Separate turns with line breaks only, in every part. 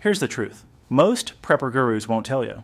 Here's the truth. Most prepper gurus won't tell you.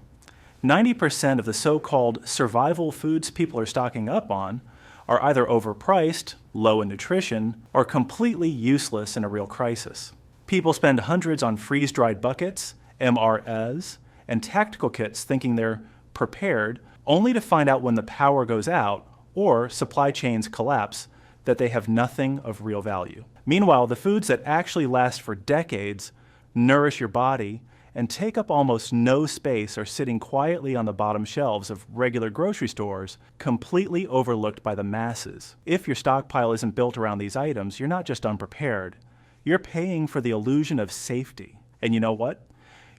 90% of the so-called survival foods people are stocking up on are either overpriced, low in nutrition, or completely useless in a real crisis. People spend hundreds on freeze-dried buckets, MREs, and tactical kits thinking they're prepared, only to find out when the power goes out or supply chains collapse that they have nothing of real value. Meanwhile, the foods that actually last for decades, nourish your body, and take up almost no space are sitting quietly on the bottom shelves of regular grocery stores, completely overlooked by the masses. If your stockpile isn't built around these items, you're not just unprepared. You're paying for the illusion of safety. And you know what?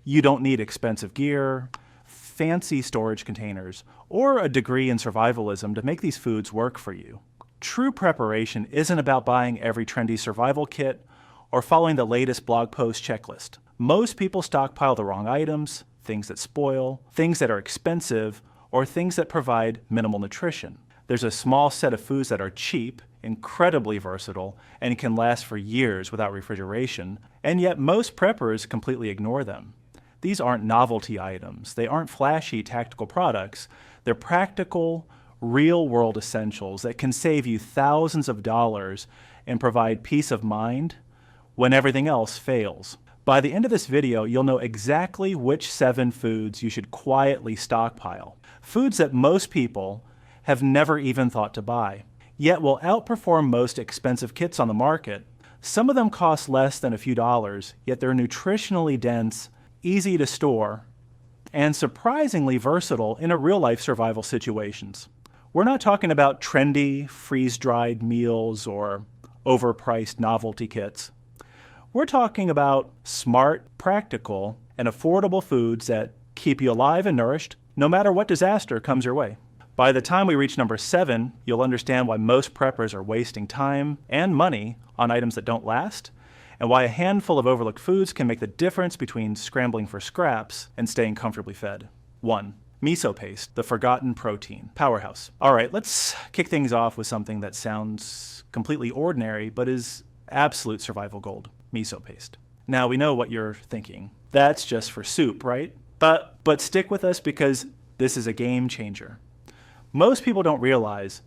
You don't need expensive gear, fancy storage containers, or a degree in survivalism to make these foods work for you. True preparation isn't about buying every trendy survival kit or following the latest blog post checklist. Most people stockpile the wrong items, things that spoil, things that are expensive, or things that provide minimal nutrition. There's a small set of foods that are cheap, incredibly versatile, and can last for years without refrigeration, and yet most preppers completely ignore them. These aren't novelty items. They aren't flashy tactical products. They're practical, real-world essentials that can save you thousands of dollars and provide peace of mind when everything else fails. By the end of this video, you'll know exactly which 7 foods you should quietly stockpile. Foods that most people have never even thought to buy, yet will outperform most expensive kits on the market. Some of them cost less than a few dollars, yet they're nutritionally dense, easy to store, and surprisingly versatile in a real-life survival situations. We're not talking about trendy, freeze-dried meals or overpriced novelty kits. We're talking about smart, practical, and affordable foods that keep you alive and nourished no matter what disaster comes your way. By the time we reach number 7, you'll understand why most preppers are wasting time and money on items that don't last, and why a handful of overlooked foods can make the difference between scrambling for scraps and staying comfortably fed. 1. Miso paste, the forgotten protein powerhouse. All right, let's kick things off with something that sounds completely ordinary but is absolute survival gold. Miso paste. Now we know what you're thinking. That's just for soup, right? But stick with us because this is a game changer. Most people don't realize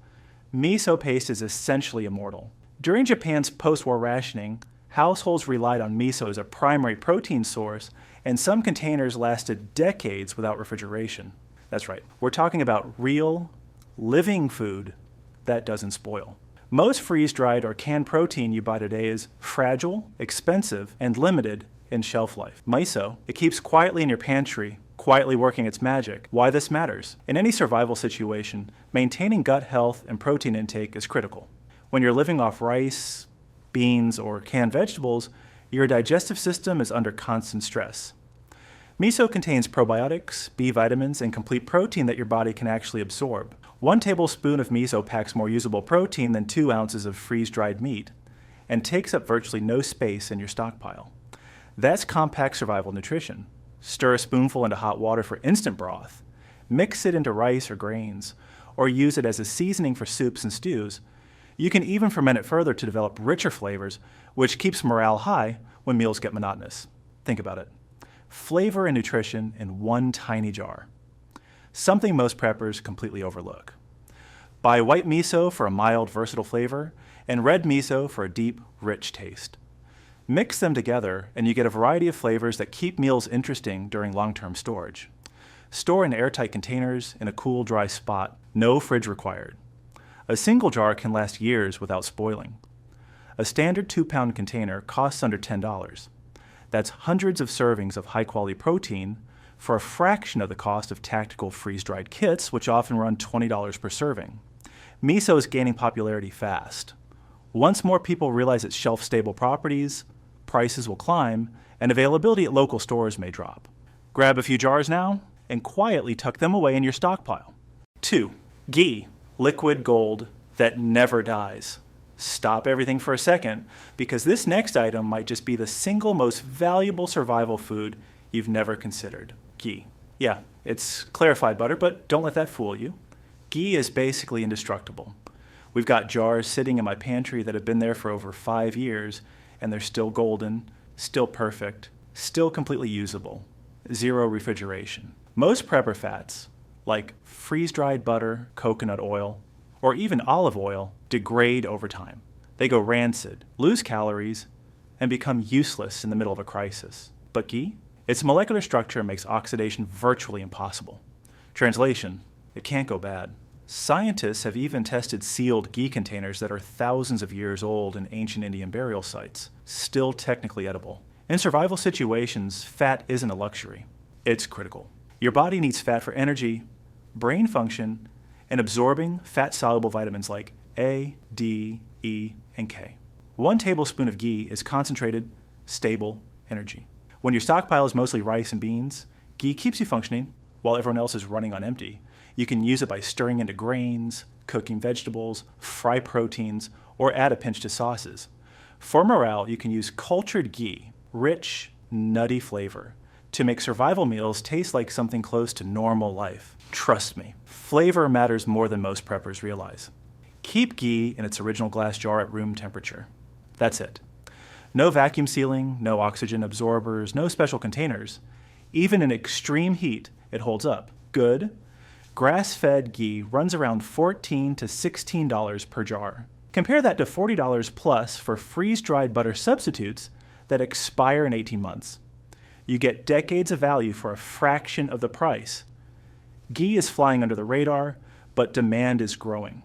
miso paste is essentially immortal. During Japan's post-war rationing, households relied on miso as a primary protein source, and some containers lasted decades without refrigeration. That's right. We're talking about real, living food that doesn't spoil. Most freeze-dried or canned protein you buy today is fragile, expensive, and limited in shelf life. Miso, it keeps quietly in your pantry, quietly working its magic. Why this matters? In any survival situation, maintaining gut health and protein intake is critical. When you're living off rice, beans, or canned vegetables, your digestive system is under constant stress. Miso contains probiotics, B vitamins, and complete protein that your body can actually absorb. 1 tablespoon of miso packs more usable protein than 2 ounces of freeze-dried meat and takes up virtually no space in your stockpile. That's compact survival nutrition. Stir a spoonful into hot water for instant broth, mix it into rice or grains, or use it as a seasoning for soups and stews. You can even ferment it further to develop richer flavors, which keeps morale high when meals get monotonous. Think about it. Flavor and nutrition in 1 tiny jar. Something most preppers completely overlook. Buy white miso for a mild, versatile flavor, and red miso for a deep, rich taste. Mix them together, and you get a variety of flavors that keep meals interesting during long-term storage. Store in airtight containers in a cool, dry spot. No fridge required. A single jar can last years without spoiling. A standard 2-pound container costs under $10. That's hundreds of servings of high-quality protein for a fraction of the cost of tactical freeze-dried kits, which often run $20 per serving. Miso is gaining popularity fast. Once more people realize its shelf-stable properties, prices will climb, and availability at local stores may drop. Grab a few jars now, and quietly tuck them away in your stockpile. 2. Ghee, liquid gold that never dies. Stop everything for a second, because this next item might just be the single most valuable survival food you've never considered. Ghee. Yeah, it's clarified butter, but don't let that fool you. Ghee is basically indestructible. We've got jars sitting in my pantry that have been there for over 5 years, and they're still golden, still perfect, still completely usable, zero refrigeration. Most prepper fats, like freeze-dried butter, coconut oil, or even olive oil, degrade over time. They go rancid, lose calories, and become useless in the middle of a crisis. But ghee? Its molecular structure makes oxidation virtually impossible. Translation: it can't go bad. Scientists have even tested sealed ghee containers that are thousands of years old in ancient Indian burial sites, still technically edible. In survival situations, fat isn't a luxury. It's critical. Your body needs fat for energy, brain function, and absorbing fat-soluble vitamins like A, D, E, and K. 1 tablespoon of ghee is concentrated, stable energy. When your stockpile is mostly rice and beans, ghee keeps you functioning while everyone else is running on empty. You can use it by stirring into grains, cooking vegetables, fry proteins, or add a pinch to sauces. For morale, you can use cultured ghee, rich, nutty flavor, to make survival meals taste like something close to normal life. Trust me, flavor matters more than most preppers realize. Keep ghee in its original glass jar at room temperature. That's it. No vacuum sealing, no oxygen absorbers, no special containers. Even in extreme heat, it holds up. Good. Grass-fed ghee runs around $14 to $16 per jar. Compare that to $40 plus for freeze-dried butter substitutes that expire in 18 months. You get decades of value for a fraction of the price. Ghee is flying under the radar, but demand is growing.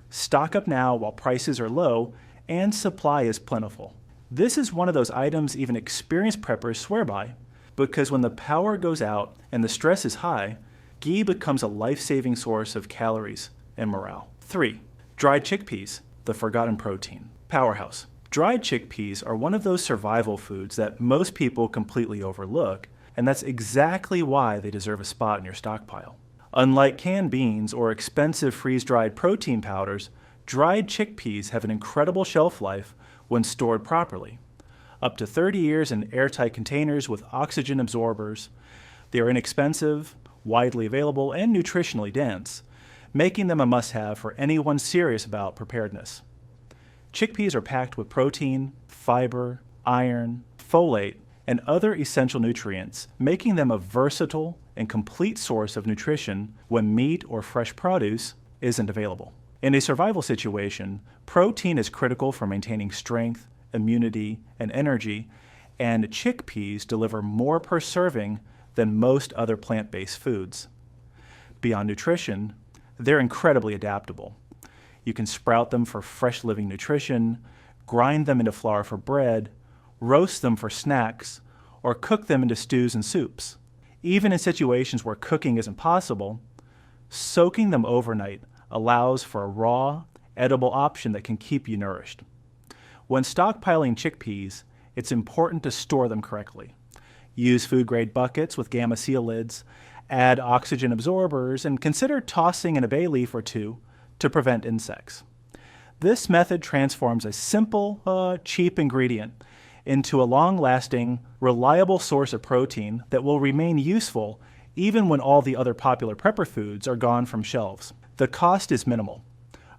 Stock up now while prices are low and supply is plentiful. This is one of those items even experienced preppers swear by, because when the power goes out and the stress is high, ghee becomes a life-saving source of calories and morale. 3. Dried chickpeas, the forgotten protein. Powerhouse. Dried chickpeas are one of those survival foods that most people completely overlook, and that's exactly why they deserve a spot in your stockpile. Unlike canned beans or expensive freeze-dried protein powders, dried chickpeas have an incredible shelf life when stored properly. Up to 30 years in airtight containers with oxygen absorbers. They are inexpensive, widely available, and nutritionally dense, making them a must-have for anyone serious about preparedness. Chickpeas are packed with protein, fiber, iron, folate, and other essential nutrients, making them a versatile and complete source of nutrition when meat or fresh produce isn't available. In a survival situation, protein is critical for maintaining strength, immunity, and energy, and chickpeas deliver more per serving than most other plant-based foods. Beyond nutrition, they're incredibly adaptable. You can sprout them for fresh living nutrition, grind them into flour for bread, roast them for snacks, or cook them into stews and soups. Even in situations where cooking isn't possible, soaking them overnight allows for a raw, edible option that can keep you nourished. When stockpiling chickpeas, it's important to store them correctly. Use food-grade buckets with gamma seal lids, add oxygen absorbers, and consider tossing in a bay leaf or two to prevent insects. This method transforms a simple, cheap ingredient into a long-lasting, reliable source of protein that will remain useful even when all the other popular prepper foods are gone from shelves. The cost is minimal,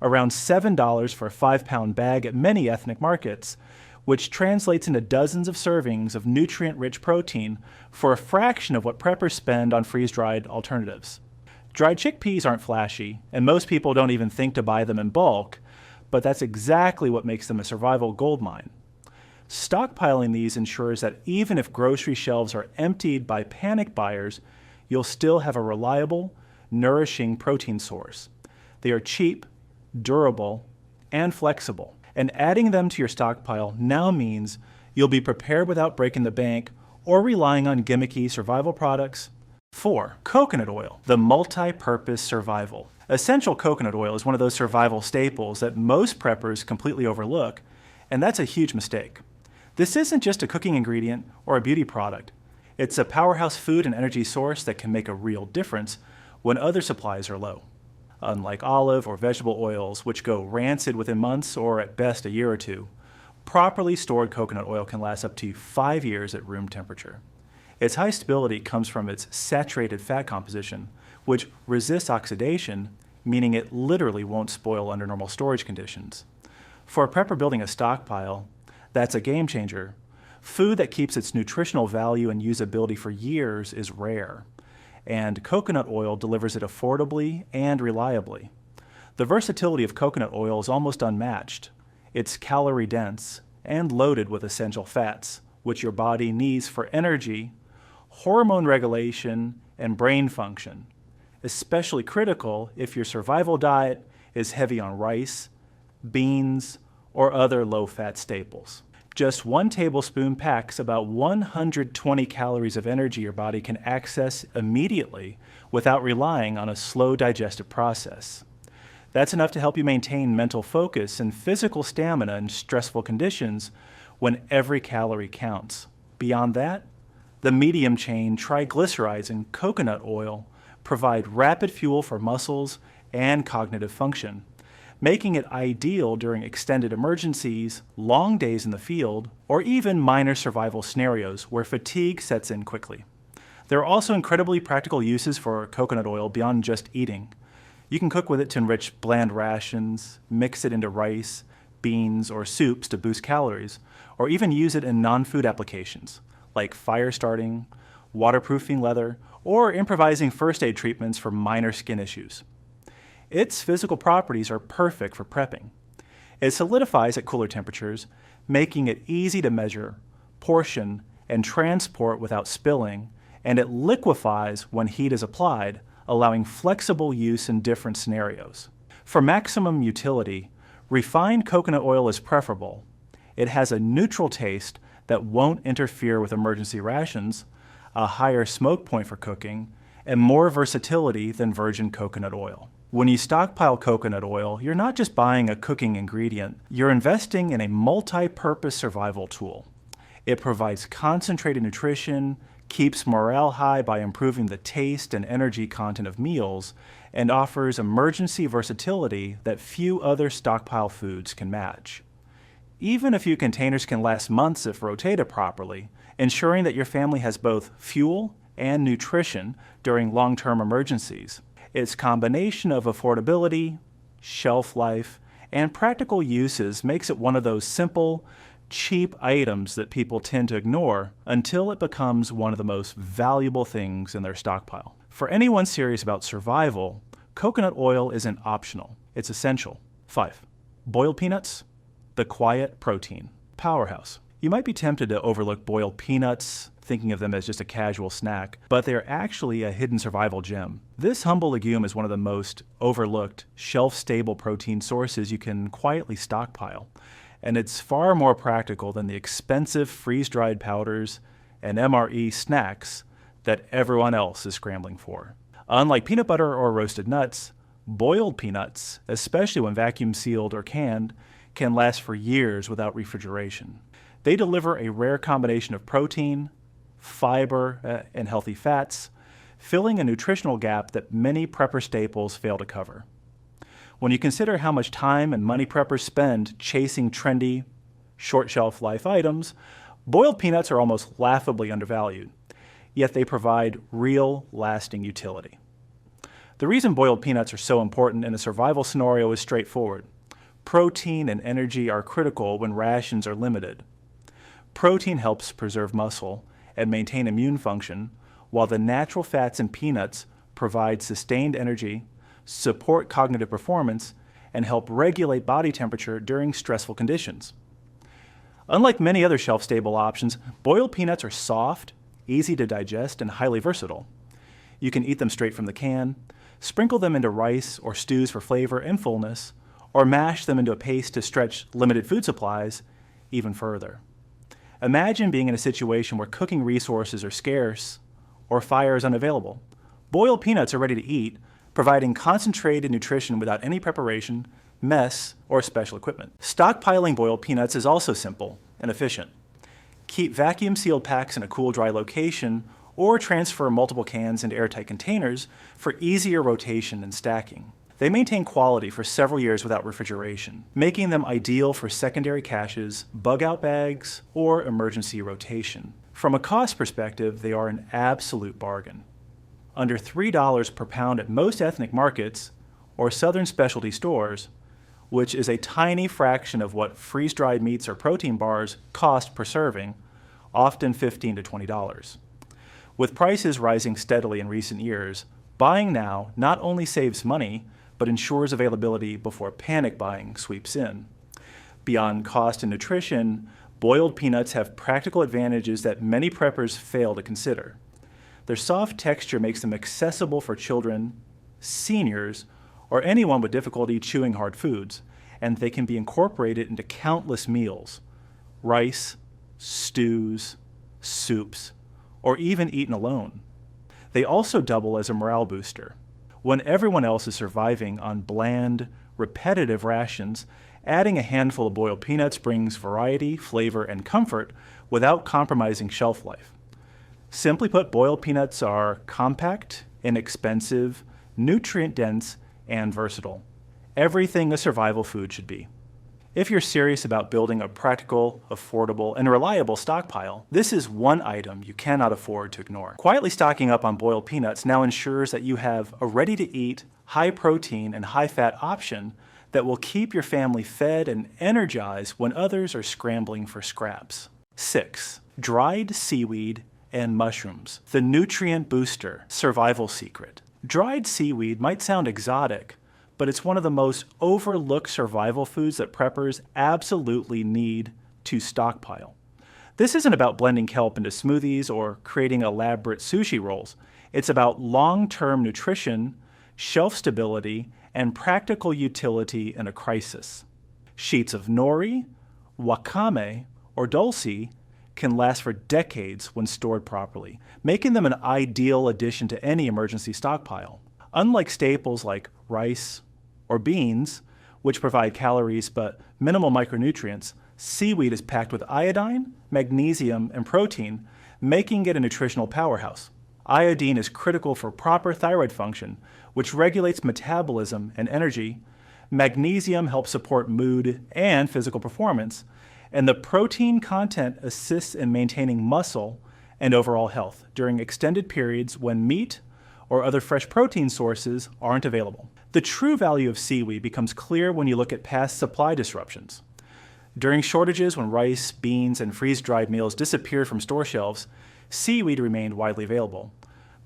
around $7 for a 5-pound bag at many ethnic markets, which translates into dozens of servings of nutrient-rich protein for a fraction of what preppers spend on freeze-dried alternatives. Dried chickpeas aren't flashy, and most people don't even think to buy them in bulk, but that's exactly what makes them a survival goldmine. Stockpiling these ensures that even if grocery shelves are emptied by panic buyers, you'll still have a reliable, nourishing protein source. They are cheap, durable, and flexible. And adding them to your stockpile now means you'll be prepared without breaking the bank or relying on gimmicky survival products. 4. Coconut oil, the multi-purpose survival. Essential coconut oil is one of those survival staples that most preppers completely overlook, and that's a huge mistake. This isn't just a cooking ingredient or a beauty product. It's a powerhouse food and energy source that can make a real difference when other supplies are low. Unlike olive or vegetable oils, which go rancid within months or at best a year or two, properly stored coconut oil can last up to 5 years at room temperature. Its high stability comes from its saturated fat composition, which resists oxidation, meaning it literally won't spoil under normal storage conditions. For a prepper building a stockpile, that's a game changer, Food that keeps its nutritional value and usability for years is rare, and coconut oil delivers it affordably and reliably. The versatility of coconut oil is almost unmatched. It's calorie-dense and loaded with essential fats, which your body needs for energy, hormone regulation, and brain function, especially critical if your survival diet is heavy on rice, beans, or other low-fat staples. Just 1 tablespoon packs about 120 calories of energy your body can access immediately without relying on a slow digestive process. That's enough to help you maintain mental focus and physical stamina in stressful conditions when every calorie counts. Beyond that, the medium-chain triglycerides in coconut oil provide rapid fuel for muscles and cognitive function, making it ideal during extended emergencies, long days in the field, or even minor survival scenarios where fatigue sets in quickly. There are also incredibly practical uses for coconut oil beyond just eating. You can cook with it to enrich bland rations, mix it into rice, beans, or soups to boost calories, or even use it in non-food applications like fire starting, waterproofing leather, or improvising first aid treatments for minor skin issues. Its physical properties are perfect for prepping. It solidifies at cooler temperatures, making it easy to measure, portion, and transport without spilling, and it liquefies when heat is applied, allowing flexible use in different scenarios. For maximum utility, refined coconut oil is preferable. It has a neutral taste that won't interfere with emergency rations, a higher smoke point for cooking, and more versatility than virgin coconut oil. When you stockpile coconut oil, you're not just buying a cooking ingredient, you're investing in a multi-purpose survival tool. It provides concentrated nutrition, keeps morale high by improving the taste and energy content of meals, and offers emergency versatility that few other stockpile foods can match. Even a few containers can last months if rotated properly, ensuring that your family has both fuel and nutrition during long-term emergencies. Its combination of affordability, shelf life, and practical uses makes it one of those simple, cheap items that people tend to ignore until it becomes one of the most valuable things in their stockpile. For anyone serious about survival, coconut oil isn't optional, it's essential. 5. Boiled peanuts, the quiet protein powerhouse. You might be tempted to overlook boiled peanuts, thinking of them as just a casual snack, but they are actually a hidden survival gem. This humble legume is one of the most overlooked, shelf-stable protein sources you can quietly stockpile, and it's far more practical than the expensive freeze-dried powders and MRE snacks that everyone else is scrambling for. Unlike peanut butter or roasted nuts, boiled peanuts, especially when vacuum sealed or canned, can last for years without refrigeration. They deliver a rare combination of protein, fiber, and healthy fats, filling a nutritional gap that many prepper staples fail to cover. When you consider how much time and money preppers spend chasing trendy, short shelf life items, boiled peanuts are almost laughably undervalued, yet they provide real, lasting utility. The reason boiled peanuts are so important in a survival scenario is straightforward. Protein and energy are critical when rations are limited. Protein helps preserve muscle and maintain immune function, while the natural fats in peanuts provide sustained energy, support cognitive performance, and help regulate body temperature during stressful conditions. Unlike many other shelf-stable options, boiled peanuts are soft, easy to digest, and highly versatile. You can eat them straight from the can, sprinkle them into rice or stews for flavor and fullness, or mash them into a paste to stretch limited food supplies even further. Imagine being in a situation where cooking resources are scarce or fire is unavailable. Boiled peanuts are ready to eat, providing concentrated nutrition without any preparation, mess, or special equipment. Stockpiling boiled peanuts is also simple and efficient. Keep vacuum-sealed packs in a cool, dry location, or transfer multiple cans into airtight containers for easier rotation and stacking. They maintain quality for several years without refrigeration, making them ideal for secondary caches, bug-out bags, or emergency rotation. From a cost perspective, they are an absolute bargain. Under $3 per pound at most ethnic markets or southern specialty stores, which is a tiny fraction of what freeze-dried meats or protein bars cost per serving, often $15 to $20. With prices rising steadily in recent years, buying now not only saves money, but ensures availability before panic buying sweeps in. Beyond cost and nutrition, boiled peanuts have practical advantages that many preppers fail to consider. Their soft texture makes them accessible for children, seniors, or anyone with difficulty chewing hard foods, and they can be incorporated into countless meals: rice, stews, soups, or even eaten alone. They also double as a morale booster. When everyone else is surviving on bland, repetitive rations, adding a handful of boiled peanuts brings variety, flavor, and comfort without compromising shelf life. Simply put, boiled peanuts are compact, inexpensive, nutrient-dense, and versatile. Everything a survival food should be. If you're serious about building a practical, affordable, and reliable stockpile, this is one item you cannot afford to ignore. Quietly stocking up on boiled peanuts now ensures that you have a ready-to-eat, high-protein, and high-fat option that will keep your family fed and energized when others are scrambling for scraps. 6. Dried seaweed and mushrooms, the nutrient booster survival secret. Dried seaweed might sound exotic, but it's one of the most overlooked survival foods that preppers absolutely need to stockpile. This isn't about blending kelp into smoothies or creating elaborate sushi rolls. It's about long-term nutrition, shelf stability, and practical utility in a crisis. Sheets of nori, wakame, or dulse can last for decades when stored properly, making them an ideal addition to any emergency stockpile. Unlike staples like rice or beans, which provide calories but minimal micronutrients, seaweed is packed with iodine, magnesium, and protein, making it a nutritional powerhouse. Iodine is critical for proper thyroid function, which regulates metabolism and energy. Magnesium helps support mood and physical performance, and the protein content assists in maintaining muscle and overall health during extended periods when meat or other fresh protein sources aren't available. The true value of seaweed becomes clear when you look at past supply disruptions. During shortages when rice, beans, and freeze-dried meals disappeared from store shelves, seaweed remained widely available,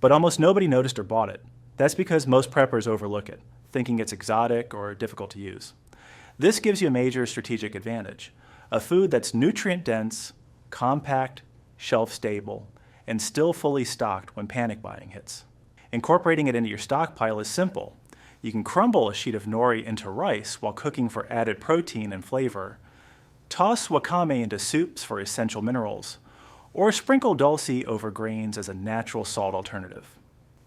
but almost nobody noticed or bought it. That's because most preppers overlook it, thinking it's exotic or difficult to use. This gives you a major strategic advantage: a food that's nutrient-dense, compact, shelf-stable, and still fully stocked when panic buying hits. Incorporating it into your stockpile is simple. You can crumble a sheet of nori into rice while cooking for added protein and flavor, toss wakame into soups for essential minerals, or sprinkle dulse over grains as a natural salt alternative.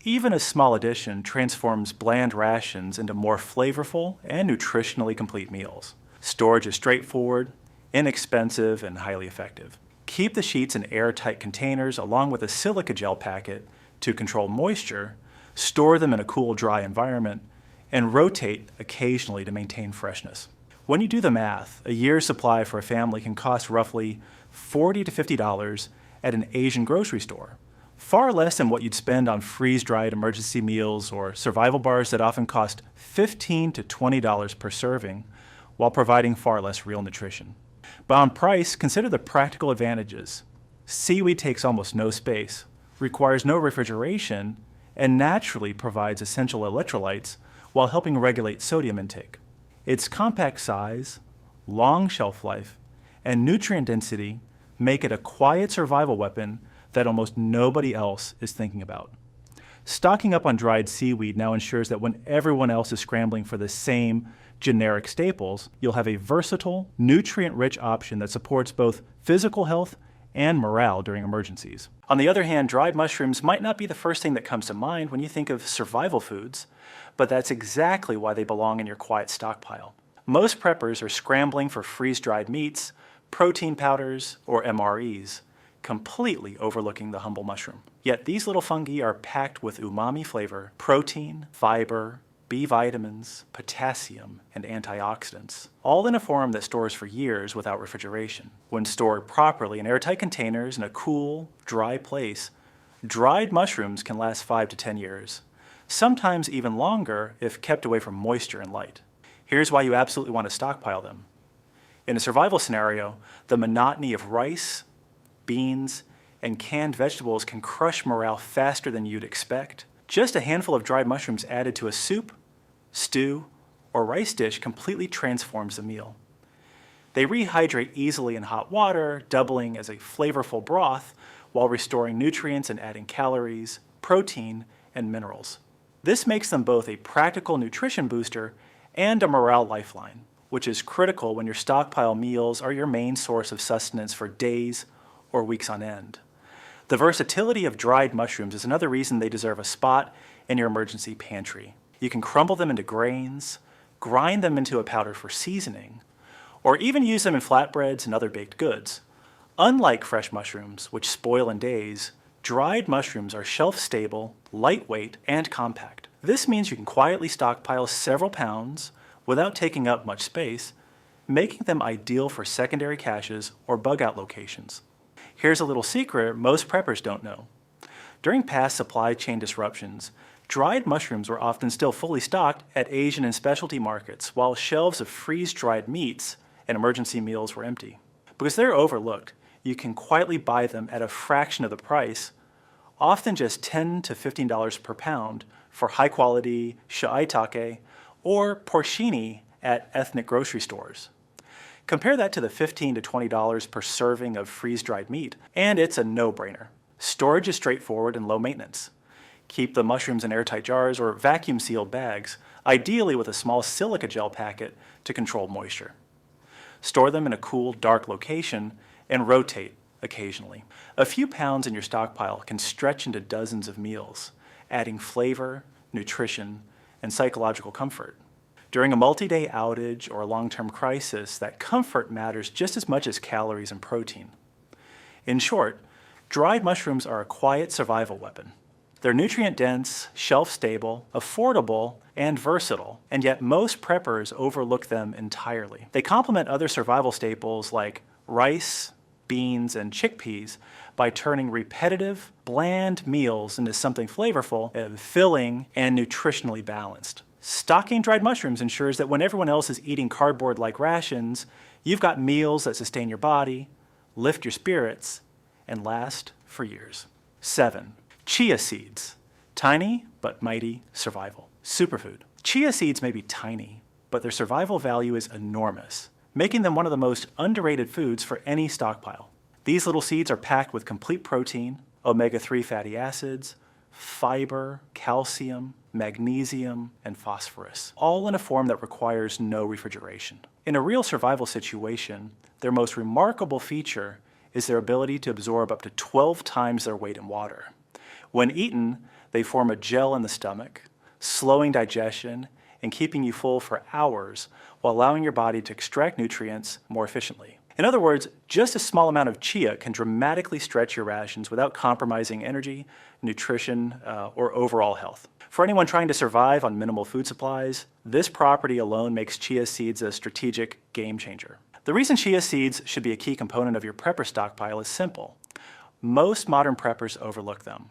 Even a small addition transforms bland rations into more flavorful and nutritionally complete meals. Storage is straightforward, inexpensive, and highly effective. Keep the sheets in airtight containers along with a silica gel packet to control moisture, store them in a cool, dry environment, and rotate occasionally to maintain freshness. When you do the math, a year's supply for a family can cost roughly $40 to $50 at an Asian grocery store, far less than what you'd spend on freeze-dried emergency meals or survival bars that often cost $15 to $20 per serving, while providing far less real nutrition. But on price, consider the practical advantages. Seaweed takes almost no space, requires no refrigeration, and naturally provides essential electrolytes while helping regulate sodium intake. Its compact size, long shelf life, and nutrient density make it a quiet survival weapon that almost nobody else is thinking about. Stocking up on dried seaweed now ensures that when everyone else is scrambling for the same generic staples, you'll have a versatile, nutrient-rich option that supports both physical health and morale during emergencies. On the other hand, dried mushrooms might not be the first thing that comes to mind when you think of survival foods, but that's exactly why they belong in your quiet stockpile. Most preppers are scrambling for freeze-dried meats, protein powders, or MREs, completely overlooking the humble mushroom. Yet these little fungi are packed with umami flavor, protein, fiber, B vitamins, potassium, and antioxidants, all in a form that stores for years without refrigeration. When stored properly in airtight containers in a cool, dry place, dried mushrooms can last 5 to 10 years, sometimes even longer if kept away from moisture and light. Here's why you absolutely want to stockpile them. In a survival scenario, the monotony of rice, beans, and canned vegetables can crush morale faster than you'd expect. Just a handful of dried mushrooms added to a soup, stew, or rice dish completely transforms the meal. They rehydrate easily in hot water, doubling as a flavorful broth while restoring nutrients and adding calories, protein, and minerals. This makes them both a practical nutrition booster and a morale lifeline, which is critical when your stockpile meals are your main source of sustenance for days or weeks on end. The versatility of dried mushrooms is another reason they deserve a spot in your emergency pantry. You can crumble them into grains, grind them into a powder for seasoning, or even use them in flatbreads and other baked goods. Unlike fresh mushrooms, which spoil in days, dried mushrooms are shelf-stable, lightweight, and compact. This means you can quietly stockpile several pounds without taking up much space, making them ideal for secondary caches or bug-out locations. Here's a little secret most preppers don't know. During past supply chain disruptions, dried mushrooms were often still fully stocked at Asian and specialty markets, while shelves of freeze-dried meats and emergency meals were empty. Because they're overlooked, you can quietly buy them at a fraction of the price, often just $10 to $15 per pound for high-quality shiitake or porcini at ethnic grocery stores. Compare that to the $15 to $20 per serving of freeze-dried meat, and it's a no-brainer. Storage is straightforward and low maintenance. Keep the mushrooms in airtight jars or vacuum-sealed bags, ideally with a small silica gel packet to control moisture. Store them in a cool, dark location and rotate occasionally. A few pounds in your stockpile can stretch into dozens of meals, adding flavor, nutrition, and psychological comfort. During a multi-day outage or a long-term crisis, that comfort matters just as much as calories and protein. In short, dried mushrooms are a quiet survival weapon. They're nutrient-dense, shelf-stable, affordable, and versatile, and yet most preppers overlook them entirely. They complement other survival staples like rice, beans, and chickpeas by turning repetitive, bland meals into something flavorful, filling, and nutritionally balanced. Stocking dried mushrooms ensures that when everyone else is eating cardboard-like rations, you've got meals that sustain your body, lift your spirits, and last for years. 7. Chia seeds. Tiny but mighty survival. Superfood. Chia seeds may be tiny, but their survival value is enormous, making them one of the most underrated foods for any stockpile. These little seeds are packed with complete protein, omega-3 fatty acids, fiber, calcium, magnesium, and phosphorus, all in a form that requires no refrigeration. In a real survival situation, their most remarkable feature is their ability to absorb up to 12 times their weight in water. When eaten, they form a gel in the stomach, slowing digestion and keeping you full for hours while allowing your body to extract nutrients more efficiently. In other words, just a small amount of chia can dramatically stretch your rations without compromising energy, nutrition, or overall health. For anyone trying to survive on minimal food supplies, this property alone makes chia seeds a strategic game changer. The reason chia seeds should be a key component of your prepper stockpile is simple. Most modern preppers overlook them.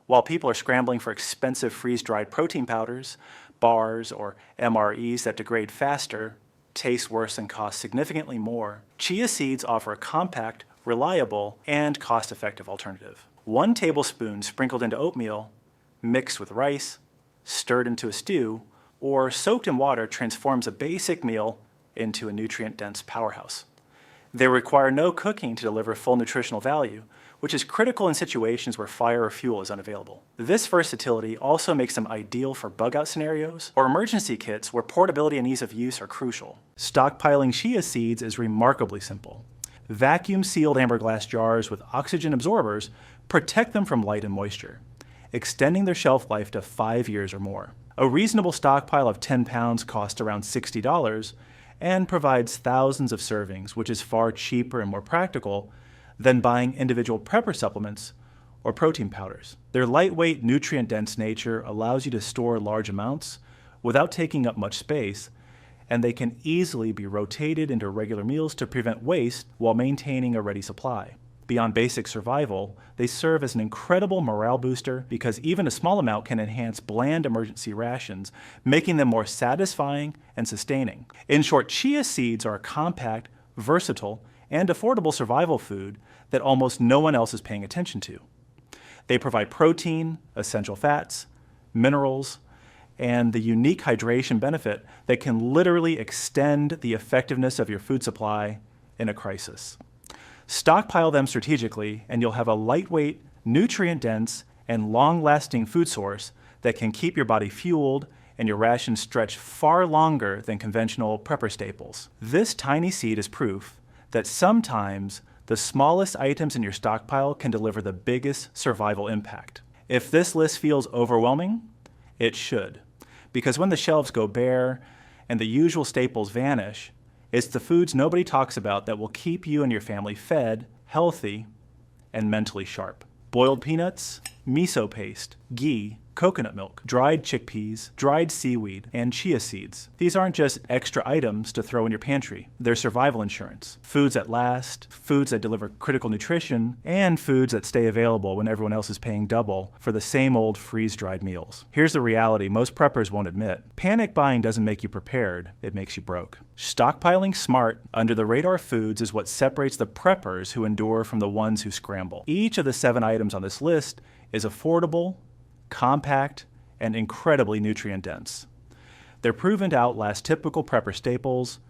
While people are scrambling for expensive freeze-dried protein powders, bars, or MREs that degrade faster, taste worse, and cost significantly more, chia seeds offer a compact, reliable, and cost-effective alternative. 1 tablespoon sprinkled into oatmeal, mixed with rice, stirred into a stew, or soaked in water transforms a basic meal into a nutrient-dense powerhouse. They require no cooking to deliver full nutritional value, which is critical in situations where fire or fuel is unavailable. This versatility also makes them ideal for bug-out scenarios or emergency kits where portability and ease of use are crucial. Stockpiling chia seeds is remarkably simple. Vacuum-sealed amber glass jars with oxygen absorbers protect them from light and moisture, extending their shelf life to 5 years or more. A reasonable stockpile of 10 pounds costs around $60 and provides thousands of servings, which is far cheaper and more practical than buying individual prepper supplements or protein powders. Their lightweight, nutrient-dense nature allows you to store large amounts without taking up much space, and they can easily be rotated into regular meals to prevent waste while maintaining a ready supply. Beyond basic survival, they serve as an incredible morale booster because even a small amount can enhance bland emergency rations, making them more satisfying and sustaining. In short, chia seeds are a compact, versatile, and affordable survival food that almost no one else is paying attention to. They provide protein, essential fats, minerals, and the unique hydration benefit that can literally extend the effectiveness of your food supply in a crisis. Stockpile them strategically, and you'll have a lightweight, nutrient-dense, and long-lasting food source that can keep your body fueled and your rations stretch far longer than conventional prepper staples. This tiny seed is proof that sometimes the smallest items in your stockpile can deliver the biggest survival impact. If this list feels overwhelming, it should, because when the shelves go bare and the usual staples vanish, it's the foods nobody talks about that will keep you and your family fed, healthy, and mentally sharp. Boiled peanuts, miso paste, ghee, coconut milk, dried chickpeas, dried seaweed, and chia seeds. These aren't just extra items to throw in your pantry. They're survival insurance. Foods that last, foods that deliver critical nutrition, and foods that stay available when everyone else is paying double for the same old freeze-dried meals. Here's the reality most preppers won't admit. Panic buying doesn't make you prepared, it makes you broke. Stockpiling smart, under-the-radar foods is what separates the preppers who endure from the ones who scramble. Each of the 7 items on this list is affordable, compact, and incredibly nutrient-dense. They're proven to outlast typical prepper staples,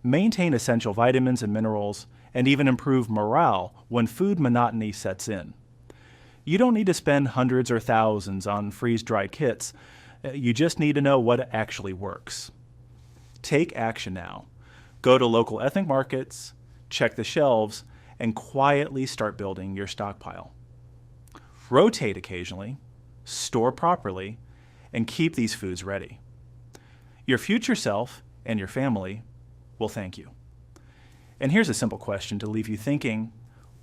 maintain essential vitamins and minerals, and even improve morale when food monotony sets in. You don't need to spend hundreds or thousands on freeze-dried kits. You just need to know what actually works. Take action now. Go to local ethnic markets, check the shelves, and quietly start building your stockpile. Rotate occasionally, store properly, and keep these foods ready. Your future self and your family will thank you. And here's a simple question to leave you thinking,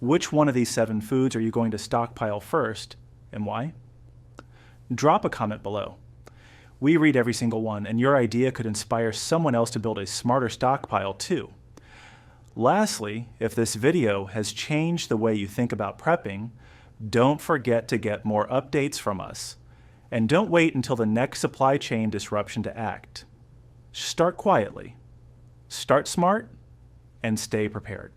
which one of these 7 foods are you going to stockpile first, and why? Drop a comment below. We read every single one, and your idea could inspire someone else to build a smarter stockpile too. Lastly, if this video has changed the way you think about prepping, don't forget to get more updates from us. And don't wait until the next supply chain disruption to act. Start quietly, start smart, and stay prepared.